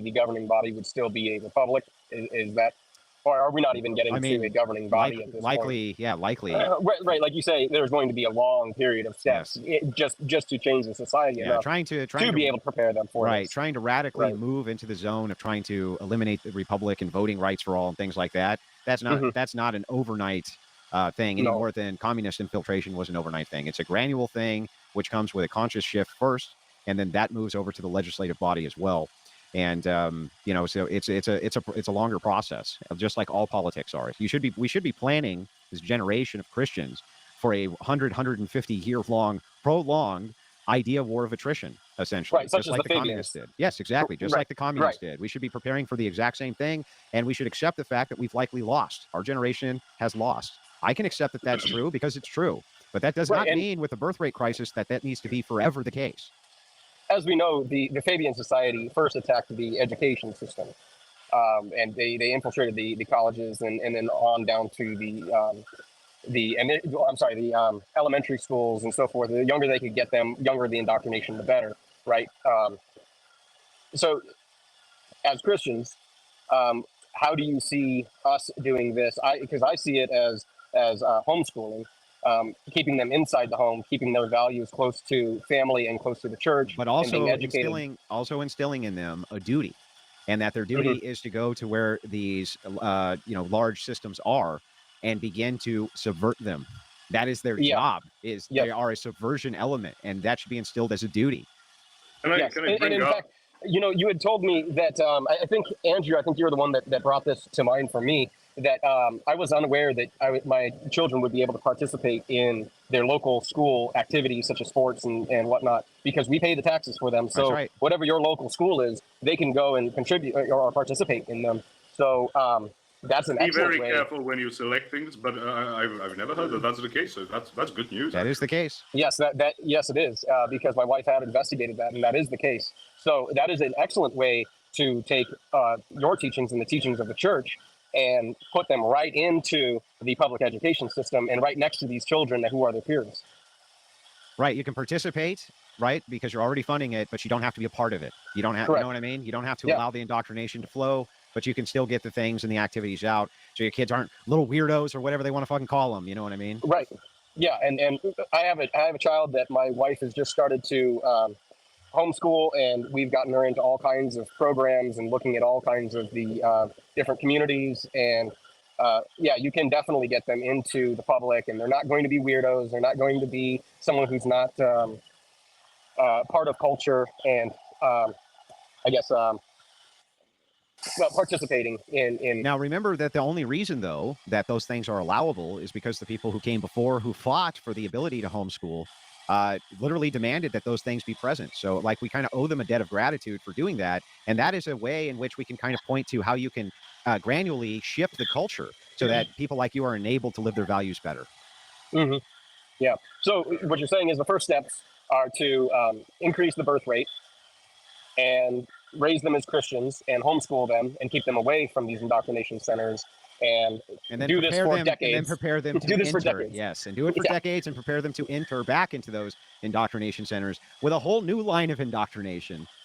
the governing body would still be a republic. Is that, or are we not even getting to a governing body at this likely, point? Yeah, likely. Right, like you say, there's going to be a long period of steps just to change the society enough trying to be able to prepare them for this. Trying to radically move into the zone of trying to eliminate the republic and voting rights for all and things like that. That's not an overnight thing any more than communist infiltration was an overnight thing. It's a gradual thing which comes with a conscious shift first, and then that moves over to the legislative body as well. And so it's a longer process, just like all politics are. We should be planning this generation of Christians for a 150 year long prolonged idea war of attrition, essentially, right, just like the communists did. Yes, exactly, just like the communists did. We should be preparing for the exact same thing, and we should accept the fact that we've likely lost. Our generation has lost. I can accept that that's true because it's true, but that does not mean with the birth rate crisis that needs to be forever the case. As we know, the Fabian Society first attacked the education system, and they infiltrated the colleges and then on down to the elementary schools and so forth. The younger they could get them, younger the indoctrination, the better, right? So, as Christians, how do you see us doing this? Because I see it as homeschooling. Keeping them inside the home, keeping their values close to family and close to the church, but also instilling in them a duty, and that their duty is to go to where these large systems are and begin to subvert them. That is their job. They are a subversion element, and that should be instilled as a duty. And in fact, you had told me that I think Andrew, you were the one that brought this to mind for me. That I was unaware that my children would be able to participate in their local school activities such as sports and whatnot, because we pay the taxes for them. So whatever your local school is, they can go and contribute or participate in them. So that's an excellent way. Be very careful when you select things, but I've never heard that that's the case. So that's good news. That is the case. Yes, yes it is, because my wife had investigated that, and that is the case. So that is an excellent way to take your teachings and the teachings of the church and put them right into the public education system and right next to these children who are their peers. Right. You can participate, right, because you're already funding it, but you don't have to be a part of it. You don't have, you know what I mean? You don't have to allow the indoctrination to flow, but you can still get the things and the activities out so your kids aren't little weirdos or whatever they want to fucking call them. You know what I mean? Right. Yeah. And I have a child that my wife has just started to homeschool, and we've gotten her into all kinds of programs and looking at all kinds of the different communities. And you can definitely get them into the public, and they're not going to be weirdos. They're not going to be someone who's not part of culture and participating in. Now, remember that the only reason, though, that those things are allowable is because the people who came before, who fought for the ability to homeschool, literally demanded that those things be present. So like we kind of owe them a debt of gratitude for doing that. And that is a way in which we can kind of point to how you can gradually shift the culture so that people like you are enabled to live their values better. Mm-hmm. Yeah. So what you're saying is the first steps are to increase the birth rate and raise them as Christians and homeschool them and keep them away from these indoctrination centers. And then do this for decades. And then prepare them to do this enter. For decades. Yes, and do it for decades and prepare them to enter back into those indoctrination centers with a whole new line of indoctrination